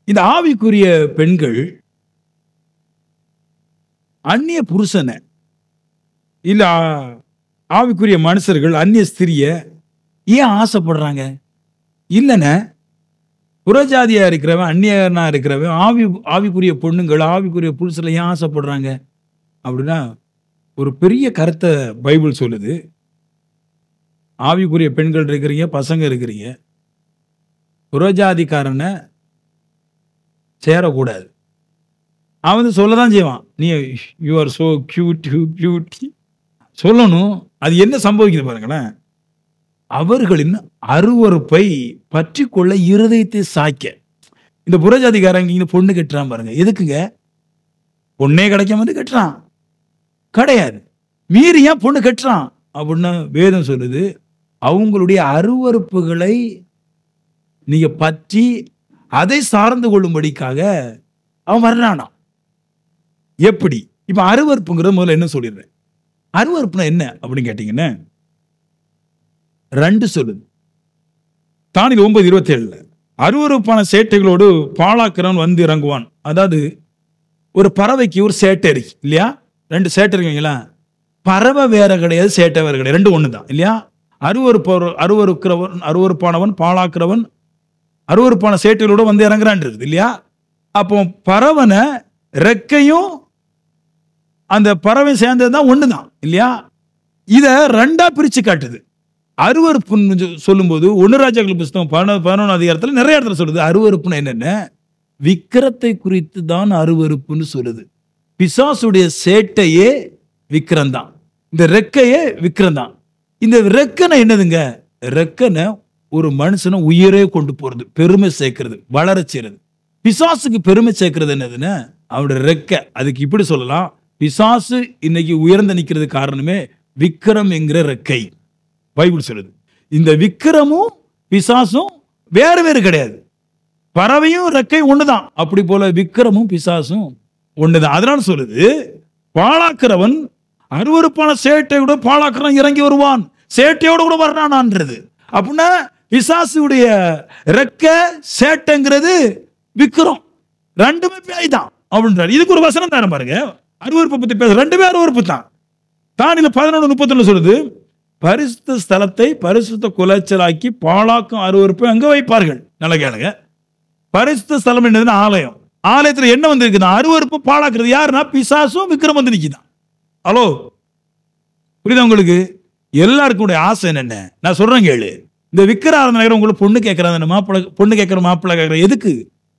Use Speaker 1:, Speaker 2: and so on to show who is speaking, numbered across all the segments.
Speaker 1: இந்த ஆவிக்குரிய பெண்கள் அந்நிய புருஷனை இல்ல ஆவிக்குரிய மனுஷர்கள் அந்நிய ஸ்திரிய ஏன் ஆசைப்படுறாங்க? இல்லைன்னு புறஜாதியா இருக்கிறவன், அந்நியனா இருக்கிறவன் ஆவிக்குரிய பொண்ணுங்கள், ஆவிக்குரிய புருஷனை ஏன் ஆசைப்படுறாங்க அப்படின்னா, ஒரு பெரிய கருத்தை பைபிள் சொல்லுது. ஆவிக்குரிய பெண்கள் இருக்கிறீங்க, பசங்க இருக்கிறீங்க, புறஜாதிக்காரனை சேரக்கூடாது. அவன் சொல்லதான் செய்வான், நீ you are so cute beauty சொல்லணும். அது என்ன சம்பவிக்குது பாருங்களேன், அவர்களின் அருவருப்பை பற்றி கொள்ள இருதயத்தை சாய்க்க. இந்த புறஜாதிக்காரங்க இங்க பொண்ணு கட்டுறான் பாருங்க, எதுக்குங்க? பொண்ணே கிடைக்காம வந்து கட்டுறான் கிடையாது, மீறி ஏன் பொண்ணு கட்டுறான் அப்படின்னா வேதம் சொல்லுது, அவங்களுடைய அருவருப்புகளை நீங்க பற்றி அதை சார்ந்து கொள்ளும்படிக்காக அவன் வர்றானா. எப்படி? இப்ப அருவருப்புங்கிற முதல்ல என்ன சொல்லிடுறேன். அருவருப்புனா என்ன அப்படின்னு கேட்டீங்கன்னா, 2 சொல்லுது. தானியேல் 9:27 அருவருப்பான சேட்டைகளோடு பாழாக்கிறவன் வந்து இறங்குவான். அதாவது ஒரு பறவைக்கு ஒரு சேட்டை இருக்கு இல்லையா? 2 சேட்டை இருக்குங்களா? பறவை வேற கிடையாது, சேட்டை வேற கிடையாது, 2 ஒண்ணு தான் இல்லையா? அருவருப்பானவன் பாழாக்கிறவன் அருவருப்பான சேட்டைகளோட வந்து இறங்குறான் இருக்குது இல்லையா? அப்போ பறவனை ரெக்கையும் அந்த பறவை சேர்ந்ததுதான் ஒண்ணுதான் இல்லையா? இத 2ஆ பிரிச்சு காட்டுது. அருவருப்புன்னு சொல்லும்போது 1 ராஜாக்கள் புத்தகம் 11 அதிகாரத்தில் நிறைய இடத்துல சொல்லுது. அருவருப்புன்னு என்னென்ன, விக்கிரத்தை குறித்து தான் அருவருப்புன்னு சொல்லுது. பிசாசுடைய சேட்டையே விக்கிரம் தான், இந்த ரெக்கையே விக்கிரம் தான். இந்த ரெக்கனை என்னதுங்க? ரெக்கனை ஒரு மனுஷனை உயிரே கொண்டு போறது, பெருமை சேர்க்கிறது, வளர செய்யறது. பிசாசுக்கு பெருமை சேர்க்கிறது என்னதுன்னா அவருடைய ரெக்கை. அதுக்கு இப்படி சொல்லலாம், பிசாசு இன்னைக்கு உயர்ந்து நிக்கிறது காரணமே விக்கிரம் என்கிற ரெக்கை. பைபிள் சொல்லுது. இந்த விக்கிரமும் பிசாசும் வேறு வேறு கிடையாது. பறவையும் ரெக்கை ஒண்ணுதான், அப்படி போல விக்கிரமும் பிசாசும் ஒண்ணுதான். அதனால சொல்லுது, பாழாக்கிறவன் அருவருப்பான சேட்டையோட பாழாக்கிறவன் இறங்கி வருவான், சேட்டையோட கூட வர்றானான்றது. அப்படின்னா பிசாசுடைய ரெக்க சேட்டைங்கிறது விக்கிரம், 2மே பேய் தான் அப்படின்றாரு. இதுக்கு ஒரு வசனம் தானே பாருங்க, அருவருப்பை பத்தி பேச 2மே அருவருப்பு தான். தானியேல் 11:31 சொல்லுது, பரிசுத்த ஸ்தலத்தை பரிசுத்த குலைச்சலாக்கி பாழாக்கும் அருவருப்பை அங்க வைப்பார்கள். நல்ல கேளுங்க, பரிசுத்த ஸ்தலம் என்னதுன்னா ஆலயம். ஆலயத்துல என்ன வந்து இருக்குன்னா அருவருப்பு பாழாக்குறது யாருன்னா பிசாசும் விக்கிரம் வந்து நிக்குதான். ஹலோ, புரியுதா உங்களுக்கு? எல்லாருக்கும் ஆசை என்னென்ன நான் சொல்றேன் கேளு. இந்த விக்கிராராதனை உங்களுக்கு பொண்ணு கேட்கறாங்க, மாப்பிள்ளை பொண்ணு கேட்கற மாப்பிள்ளை கேட்கற எதுக்கு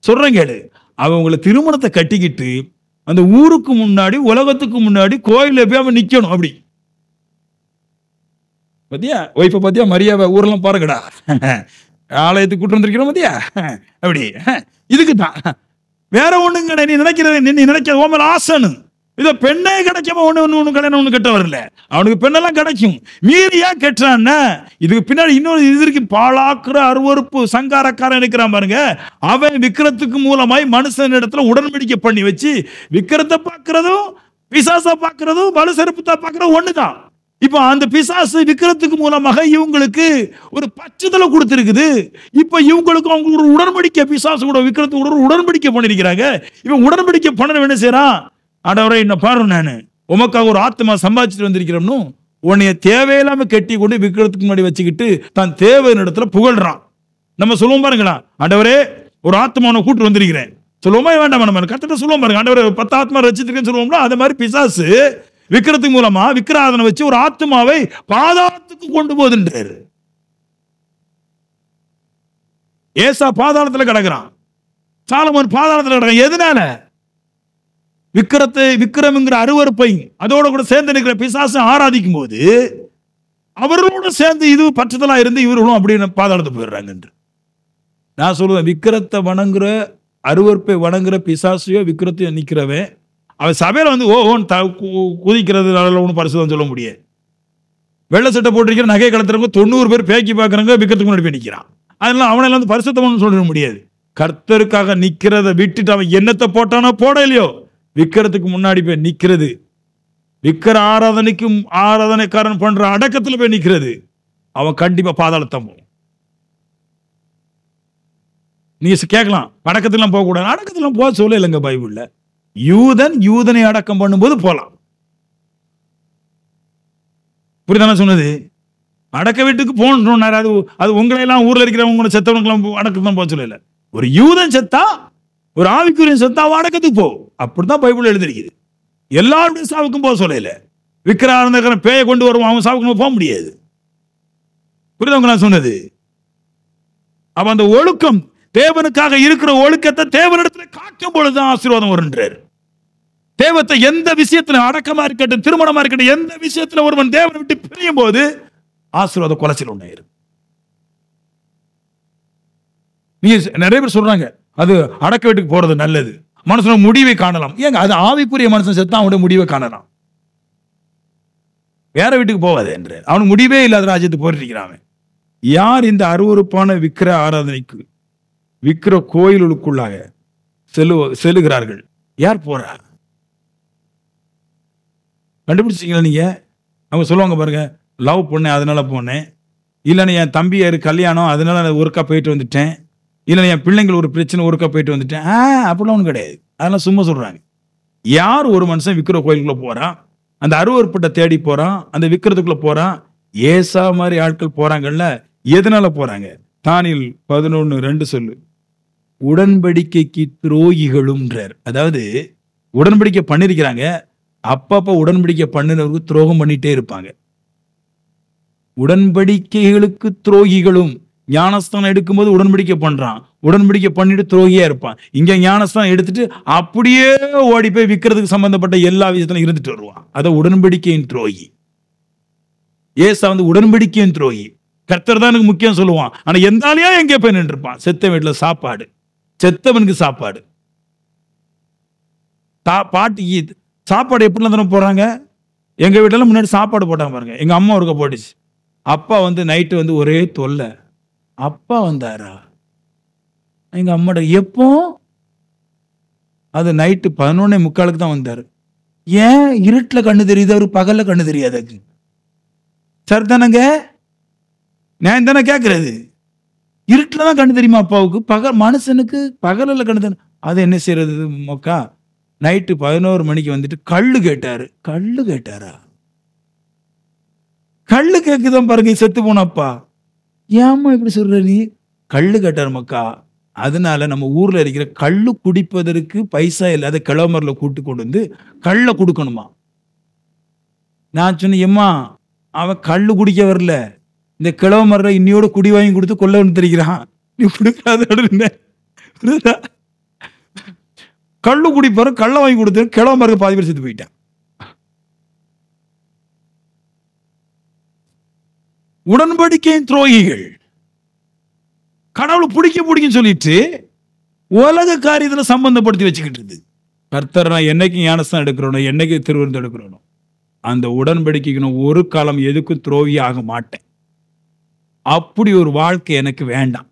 Speaker 1: சொல்றேன் கேளு. அவன் உங்களை திருமணத்தை கட்டிக்கிட்டு அந்த ஊருக்கு முன்னாடி உலகத்துக்கு முன்னாடி கோயில போய் அவன் நிக்கணும். அப்படி பத்தியா ஒய்ஃபை பத்தியா மரியாதை ஊரெல்லாம் பாருங்கடா, ஆலயத்துக்கு கூட்டு வந்திருக்கிறோம் பத்தியா, அப்படி இதுக்கு தான், வேற ஒண்ணுங்க. நீ நினைக்கிற ஓமல ஆசனு இத பெண்ணே கிடைக்காம ஒண்ணு கல்யாணம் ஒண்ணு கெட்ட வரல, அவனுக்கு பெண்ணெல்லாம் கிடைக்கும், மீறியா கெட்டான். இதுக்கு பின்னாடி இன்னொரு இது இருக்கு, பாழாக்குற அருவருப்பு சங்காரக்காரன் இருக்கிறான் பாருங்க. அவன் விக்கிரத்துக்கு மூலமாய் மனுஷன் இடத்துல உடன்படிக்கை பண்ணி வச்சு விக்கிரத்தை பார்க்கிறதும் பிசாசை பார்க்கிறதும் வலு செருப்புத்தா பார்க்கறதும் ஒண்ணுதான். இப்ப அந்த பிசாசு விக்கிரத்துக்கு மூலமாக இவங்களுக்கு ஒரு பச்சைதலை கொடுத்திருக்குது. இப்ப இவங்களுக்கு அவங்க ஒரு உடன்படிக்கை, பிசாசு கூட விக்கிரத்து கூட உடன்படிக்கை பண்ணிருக்கிறாங்க. இவன் உடன்படிக்கை பண்ண என்ன செய்யறான், ஆண்டவரே என்ன பாரு, நானு உமக்காக ஒரு ஆத்மா சம்பாதிச்சுட்டு வந்திருக்கிறோம்னு உன்னைய தேவையில்லாம கட்டி கொண்டு விக்கிரத்துக்கு முன்னாடி வச்சுக்கிட்டு தான் தேவையான இடத்துல புகழ்றான். நம்ம சொல்லுவோம் பாருங்களா, ஆண்டவரே ஒரு ஆத்மா உன்னை கூட்டு வந்திருக்கிறேன் சொல்லுவோமா வேண்டாம்? நம்ம கரெக்டா சொல்லுவோம் பாருங்க, ஆண்டவரே 10 ஆத்மா ரச்சிருக்கேன்னு சொல்லுவோம்னா, அது மாதிரி பிசாசு விக்கிரத்துக்கு மூலமா விக்கிராதனை வச்சு ஒரு ஆத்மாவை பாதாளத்துக்கு கொண்டு போகுதுன்றாரு. ஏசா பாதாளத்துல கிடக்குறான், சாலமோன் பாதாளத்துல கிடக்குறான். எதனால? விக்கிரம்ங்கிற அருவருப்பை அதோட கூட சேர்ந்து நிற்கிற பிசாசை ஆராதிக்கும் போது அவர்களோட சேர்ந்து இது பற்றதலா இருந்து இவர்களும் அப்படின்னு பாதாளத்துக்கு போயிடுறாங்க என்று நான் சொல்லுவேன். விக்கிரத்தை வணங்குற அருவருப்பை வணங்குற பிசாசையோ விக்கிரத்தையோ நிக்கிறவன் அவன் சபையில வந்து குதிக்கிறது ஒன்றும் பரிசுதான் சொல்ல முடியாது. வெள்ளை சட்டை போட்டிருக்கிற நகை கலத்துறவங்க 90 பேர் பேக்கி பார்க்குறாங்க, விக்கிரத்துக்கு முன்னாடி போய் நிற்கிறான். அதெல்லாம் அவனெல்லாம் வந்து பரிசுத்தம்னு சொல்ல முடியாது. கர்த்தருக்காக நிக்கிறத விட்டுட்டு அவன் என்னத்தை போட்டானோ போட இல்லையோ, விக்கிரத்துக்கு முன்னாடி போய் நிக்கிறது, விக்கிர ஆராதனைக்கும் ஆராதனைக்காரன் பண்ற அடக்கத்துல போய் நிக்கிறது, அவன் கண்டிப்பா பாதாளத்தம். நீங்க கேட்கலாம், அடக்கத்துலாம் போகக்கூடாது. அடக்கத்துலாம் போக சொல்ல இல்லைங்க பைபிள்ல. யூதனை அடக்கம் பண்ணும்போது போலாம். புரியுதானே சொன்னது? அடக்க வீட்டுக்கு போகணும். அது உங்களை எல்லாம் ஊர்ல இருக்கிறவங்க செத்தவனுக்கு அடக்கம் போக சொல்லல. ஒரு யூதன் செத்தா, ஒரு ஆவிக்குரியன் செத்தா அடக்கத்துக்கு போ. அப்படிதான் பைபிள் எழுதிருக்குது. எல்லாருடைய சாவுக்கும் போக சொல்லல. விக்கிரகாரன் பேயை கொண்டு வருவான், அவன் சாவுக்கு போக முடியாது. புரியுதவங்க நான் சொன்னது? அப்ப அந்த ஒழுக்கம், தேவனுக்காக இருக்கிற ஒழுக்கத்தை தேவனிடத்தில் காட்டும் பொழுதுதான் ஆசீர்வாதம் வருன்றார். தேவத்தை எந்த விஷயத்துல, அடக்கமா இருக்கட்டும், திருமணமா இருக்கட்டும், எந்த விஷயத்துல ஒருவன் தேவனை விட்டு பிரியும் போது ஆசீர்வாத குலைச்சல் உண்டாயிரும். நீங்க நிறைய பேர் சொல்றாங்க, அது அடக்க வீட்டுக்கு போறது நல்லது, மனுஷனோட முடிவை காணலாம். ஏங்க, அது ஆவிக்குரிய மனுஷன் செத்தா அவனுடைய முடிவை காணலாம். வேற வீட்டுக்கு போவாது என்று அவனுக்கு முடிவே இல்லாத ராஜ்யத்துக்கு போயிருக்கிறான். யார் இந்த அருவருப்பான விக்கிர ஆராதனைக்கு, விக்கிர கோயிலுக்குள்ளாக செல்லுகிறார்கள்? யார் போறா? கண்டுபிடிச்சிங்களா நீங்க? அவங்க சொல்லுவாங்க பாருங்க, லவ் பண்ணேன் அதனால போனேன், இல்லைன்னா என் தம்பி யாரு கல்யாணம் அதனால ஒருக்கா போயிட்டு வந்துட்டேன், இல்லைன்னா என் பிள்ளைங்கள் ஒரு பிரச்சனை ஒருக்கா போயிட்டு வந்துட்டேன். அப்படிலாம் ஒன்றும் கிடையாது. அதெல்லாம் சும்மா சொல்றாங்க. யார் ஒரு மனுஷன் விக்கிர கோயிலுக்குள்ள போறான், அந்த அருவருப்பட்ட தேடி போறான், அந்த விக்கிரத்துக்குள்ள போறான், ஏசா மாதிரி ஆட்கள் போறாங்கல்ல, எதனால போறாங்க? தானியேல் 11:2 சொல்லு, உடன்படிக்கைக்கு துரோகிகளும்ன்றார். அதாவது உடன்படிக்கை பண்ணிருக்கிறாங்க, அப்பப்ப உடன்படிக்கை பண்ணினவருக்கு துரோகம் பண்ணிட்டே இருப்பாங்க. உடன்படிக்கைகளுக்கு துரோகிகளும். ஞானஸ்தானம் எடுக்கும்போது உடன்படிக்கை பண்றான், உடன்படிக்கை பண்ணிட்டு துரோகியா இருப்பான். இங்க ஞானஸ்தானம் எடுத்துட்டு அப்படியே ஓடி போய் விக்கிறதுக்கு சம்பந்தப்பட்ட எல்லா விஷயத்திலும் இருந்துட்டு வருவான். அத உடன்படிக்கையின் துரோகி. ஏசா உடன்படிக்கையின் துரோகி. கர்த்தர் தான் எனக்கு முக்கியம் சொல்லுவான். ஆனா எந்தாலையா எங்கே போய் நின்று இருப்பான். செத்த வீட்டுல சாப்பாடு, செத்தவனுக்கு சாப்பாடு. பாட்டிக்கு சாப்பாடு எப்படிலாம் தானே போறாங்க? எங்க வீட்டுல முன்னாடி சாப்பாடு போட்டாங்க பாருங்க. எங்க அம்மா ஒருக்க போட்டுச்சு. அப்பா நைட்டு ஒரே தொல்லை. அப்பா வந்தாரா? எங்க அம்மாட எப்போ? அது நைட்டு 11:45 தான் வந்தாரு. ஏன்? இருட்டுல கண்ணு தெரியுது, அவரு பகல்ல கண்ணு தெரியாது. சரிதானங்க? நான் தானே கேட்கறது. இருட்டுல தான் கண்ணு தெரியுமா அப்பாவுக்கு? மனுஷனுக்கு பகலில் கண்ணு தெரியும். அது என்ன செய்யறது மொக்கா? நைட்டு 11 மணிக்கு வந்துட்டு கள்ளு கேட்டாரு. கள்ளு கேட்டாரா? கள்ளு கேக்குதான் பாருங்க செத்து போன அப்பா. ஏம்மா இப்படி சொல்ற நீ? கள்ளு கேட்டாரு மக்கா. அதனால நம்ம ஊர்ல இருக்கிற கள்ளு குடிப்பதற்கு பைசா இல்லாத கிளமர்ல கூட்டு கொண்டு வந்து கள்ள கொடுக்கணுமா? நான் சொன்னேன், எம்மா அவன் கள்ளு குடிக்க வரல, இந்த கிளமர்ல இன்னையோட குடி வாங்கி கொடுத்து கொள்ள வந்து தெரிகிறான். நீ கொடுக்காத. கள்ளு குடிப்பாரு, கள்ள வாங்கி கொடுத்து கிளமருக்கு பாதி பேர் செத்து போயிட்டான். உடன்படிக்கையின் துரோகிகள். கடவுளை பிடிக்கும் சொல்லிட்டு உலக காரியத்துல சம்பந்தப்படுத்தி வச்சுக்கிட்டு இருக்கு. கர்த்தர் நான் என்னைக்கு ஞானஸ்தானம் எடுக்கிறோம், என்னைக்கு திருவிருந்து எடுக்கிறோம், அந்த உடன்படிக்கைக்கு நான் ஒரு காலம் எதுக்கும் துரோகி ஆக மாட்டேன். அப்படி ஒரு வாழ்க்கை எனக்கு வேண்டாம்.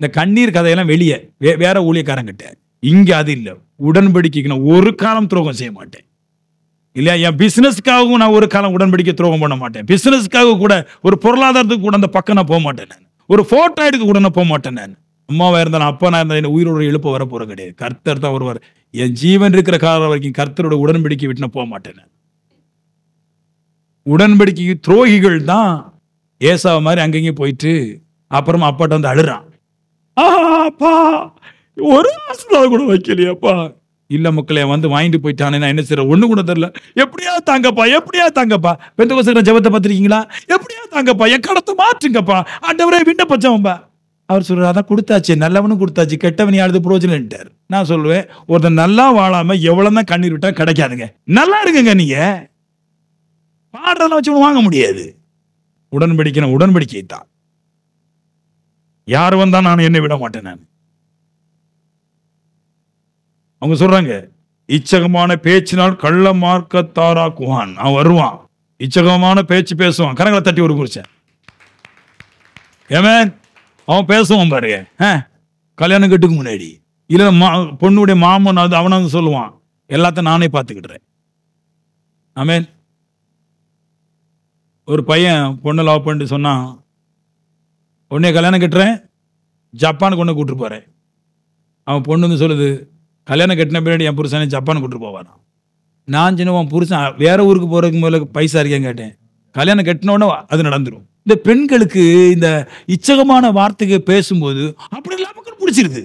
Speaker 1: இந்த கண்ணீர் கதையெல்லாம் வெளியே வேற ஊழியக்காரங்கிட்ட. இங்க அது இல்லை. உடன்படிக்கைக்கு நான் ஒரு காலம் துரோகம் செய்ய மாட்டேன். இல்லையா? என் பிசினஸ்க்காகவும் நான் ஒரு காலம் உடன்படிக்கை துரோகம் பண்ண மாட்டேன். பிசினஸ்க்காக கூட, ஒரு பொருளாதாரத்துக்கு கூட அந்த பக்கம் நான் போக மாட்டேன். நான் ஒரு போட்டோ எடுக்க கூட நான் போக மாட்டேன். நான் அம்மாவா இருந்தாலும் அப்பா நான் இருந்தாலும் உயிரோட எழுப்ப வர போற கிடையாது. கர்த்தர் தான் வருவார். என் ஜீவன் இருக்கிற காலம் வரைக்கும் கர்த்தரோட உடன்படிக்கை விட்டு நான் போக மாட்டேன். உடன்படிக்கைக்கு துரோகிகள் தான் ஏசாவ மாதிரி அங்கேயும் போயிட்டு அப்புறமா அப்பாட்ட அழுறான். அப்பா ஒரு ஆசீர்வாதம் கூட வைக்கலையாப்பா. இல்ல மக்களே வாங்கிட்டு போயிட்டானே, நான் என்ன செய்யற ஒண்ணு கூட தெரியல. எப்படியா தாங்கப்பா, எப்படியா தாங்கப்பா. பெந்தகோஸ்தே ஜெபத்தை பார்த்திருக்கீங்களா? எப்படியா தாங்கப்பா, என் கடத்தை மாற்றுங்கப்பா, ஆண்டவரே விண்ணப்பச்சவன்பா. அவர் சொல்றாரு, அதான் கொடுத்தாச்சு, நல்லவனும் கொடுத்தாச்சு, கெட்டவன் யாருது புரோஜனம்ட்டார். நான் சொல்லுவேன், ஒருத்தன் நல்லா வாழாம எவ்வளவுதான் கண்ணீர் விட்டா கிடைக்காதுங்க. நல்லா இருக்குங்க. நீங்க பாடுறதெல்லாம் வச்சு வாங்க முடியாது. உடன்படிக்கை தான். யார் வந்தா நான் என்னை விட மாட்டேன். நான் அவங்க சொல்றாங்க, இச்சகமான பேச்சினால் கள்ள மார்க்கத்தாராக்குவான். அவன் வருவான், இச்சகமான பேச்சு பேசுவான். கரங்களை தட்டி ஒரு குறிச்சேன். ஏமேன், அவன் பேசுவான் பாருங்க. கல்யாணம் கட்டுக்கு முன்னாடி இல்ல பொண்ணுடைய மாமன் அவன சொல்லுவான், எல்லாத்தையும் நானே பார்த்துக்கிட்டுறேன். ஆமேன். ஒரு பையன் பொண்ணு லவ் பண்ணிட்டு சொன்னான், உடனே கல்யாணம் கட்டுறேன், ஜப்பானுக்கு கொண்டு கூட்டு போறேன். அவன் பொண்ணு வந்து சொல்லுது, கல்யாணம் கட்டின பின்னாடி என் புருஷனை ஜப்பானுக்கு கூட்டு போவாராம். நான் சின்ன உன் புருஷன் வேற ஊருக்கு போறதுக்கு முதல்ல பைசா இருக்கேன்னு கேட்டேன். கல்யாணம் கட்டினோடனே அது நடந்துடும். இந்த பெண்களுக்கு இந்த இச்சகமான வார்த்தைக்கு பேசும்போது அப்படி நமக்கு பிடிச்சிருது.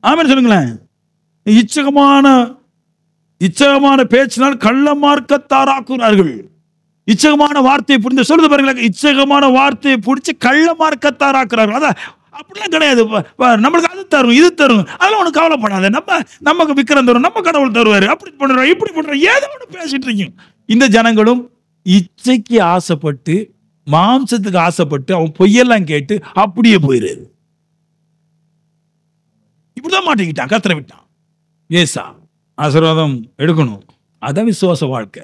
Speaker 1: ஆமென் சொல்லுங்களேன். இச்சகமான பேச்சினால் கள்ள மார்க்கத்தாராக்குறார்கள். இச்சகமான வார்த்தையை புரிந்து சொல்லுது பாருங்களேன். இச்சகமான வார்த்தையை பிடிச்சி கள்ள மார்க்கத்தாராக்குறார்கள். அதான் அப்படிலாம் கிடையாது. நம்மளுக்கு அது தரும், இது தரும், அதெல்லாம் ஒன்றும் கவலைப்படாத. நமக்கு விக்கிரம் தரும், நம்ம கடவுள் தருவாரு, அப்படி பண்றோம், இப்படி பண்றோம், ஏதோ ஒன்று பேசிட்டு இருக்கீங்க. இந்த ஜனங்களும் இச்சைக்கு ஆசைப்பட்டு, மாம்சத்துக்கு ஆசைப்பட்டு, அவன் பொய்யெல்லாம் கேட்டு அப்படியே போயிடுது. இப்படிதான் மாட்டிக்கிட்டான், கர்த்தரை விட்டான். ஏசா ஆசீர்வாதம் எடுக்கணும், அதான் விசுவாச வாழ்க்கை.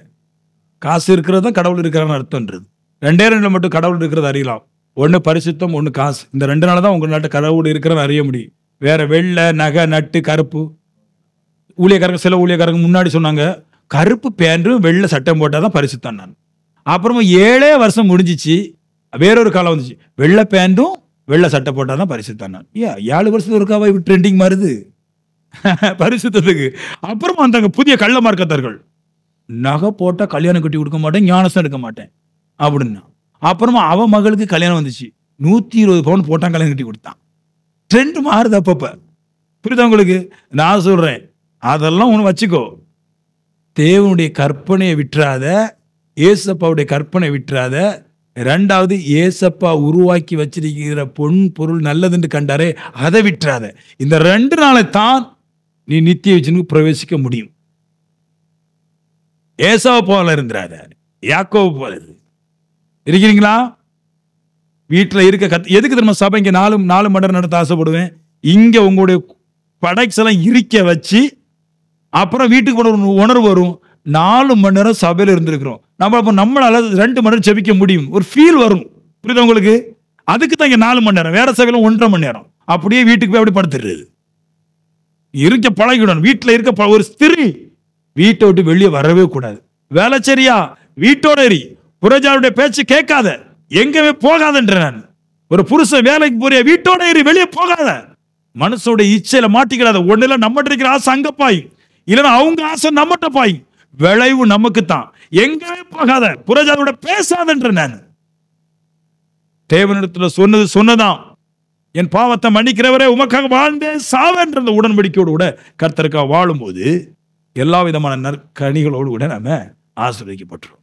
Speaker 1: காசு இருக்கிறதா கடவுள் இருக்கிறான்னு அர்த்தம்ன்றது. 2 மட்டும் கடவுள் இருக்கிறது அறியலாம். ஒன்று பரிசுத்தம், ஒன்று காசு. இந்த 2 நாள் தான் உங்கள் நாட்டு கடவுள் இருக்கிறத அறிய முடியும். வேற வெள்ளை நகை நட்டு கருப்பு ஊழியக்காரங்க, சில ஊழியக்காரங்க முன்னாடி சொன்னாங்க, கருப்பு பேண்டும் வெள்ளை சட்டம் போட்டால் தான் பரிசுத்தான். நான் அப்புறமா 7 வருஷம் முடிஞ்சிச்சு, வேறொரு காலம் வந்துச்சு, வெள்ளை பேண்டும் வெள்ளை சட்டை போட்டால் தான் பரிசுத்தான். நான் 7 வருஷத்துக்கு ஒருக்காவா ட்ரெண்டிங் மாறுது பரிசுத்தத்துக்கு. அப்புறமா வந்தாங்க புதிய கள்ள மார்க்கத்தார்கள். நகை போட்டால் கல்யாணம் கட்டி கொடுக்க மாட்டேன், ஞானஸ்தானம் எடுக்க மாட்டேன் அப்படின்னா. அப்புறமா அவ மகளுக்கு கல்யாணம் வந்துச்சு, 120 பவுன் போட்டான், கல்யாணம் கட்டி கொடுத்தான். ட்ரெண்ட் மாறுது அப்பப்ப. புரியுதா உங்களுக்கு? நான் சொல்றேன், அதெல்லாம் ஒன்று வச்சுக்கோ. தேவனுடைய கற்பனையை விட்டுறாத, ஏசப்பாவுடைய கற்பனை விட்டுறாத. 2வது, ஏசப்பா உருவாக்கி வச்சிருக்கிற பொருள் நல்லதுன்னு கண்டாரே, அதை விட்டுறாத. இந்த 2 நாளை தான் நீ நித்திய ஜீவனுக்கு பிரவேசிக்க முடியும். ஏசாவை போல இருந்துறாத, யாக்கோபு போல இருக்கிறீங்களா? வீட்டில் இருக்க எதுக்கு தெரியுமா சபை இங்கே 4 மணி நேரம் நடத்த ஆசைப்படுவேன். இங்க உங்களுடைய படைக்ஸ் எல்லாம் இருக்க வச்சு அப்புறம் வீட்டுக்கு போன ஒரு உணர்வு வரும். 4 மணி நேரம் சபையில் இருந்திருக்கிறோம், நம்மளால 2 மணி நேரம் ஜெபிக்க முடியும், ஒரு ஃபீல் வரும். புரியுதா உங்களுக்கு? அதுக்கு தான் இங்க 4 மணி நேரம், வேற சபையில 1.5 மணி நேரம். அப்படியே வீட்டுக்கு போய் அப்படி படுத்துடுறது. இருக்க பழகிடணும். வீட்டில் இருக்க ஒரு ஸ்திரீ வீட்டை விட்டு வெளியே வரவே கூடாது. வேலை சரியா வீட்டோட எரி, புறஜாருடைய பேச்சு கேட்காத, எங்கவே போகாதன்ற. நான் ஒரு புருஷன் வேலைக்கு போறிய, வீட்டோட எரி, வெளியே போகாத. மனசோட இச்சையில மாட்டிக்கிறாத. ஒண்ணுல நம்மகிட்ட இருக்கிற ஆசை அங்க பாய், இல்லைன்னா அவங்க ஆசை நம்மகிட்ட பாய். விளைவு நமக்கு தான். எங்கவே போகாத, புறஜாரோட பேசாதன்ற. நான் தேவனிடத்துல சொன்னதான், என் பாவத்தை மன்னிக்கிறவரே உமக்காக வாழ்ந்தே சாவென்ற உடன்படிக்கையோடு கூட கர்த்தருக்காக வாழும்போது எல்லா விதமான நற்கனிகளோடு கூட நாம ஆசீர்வதிக்கப்பட்டிருக்கோம்.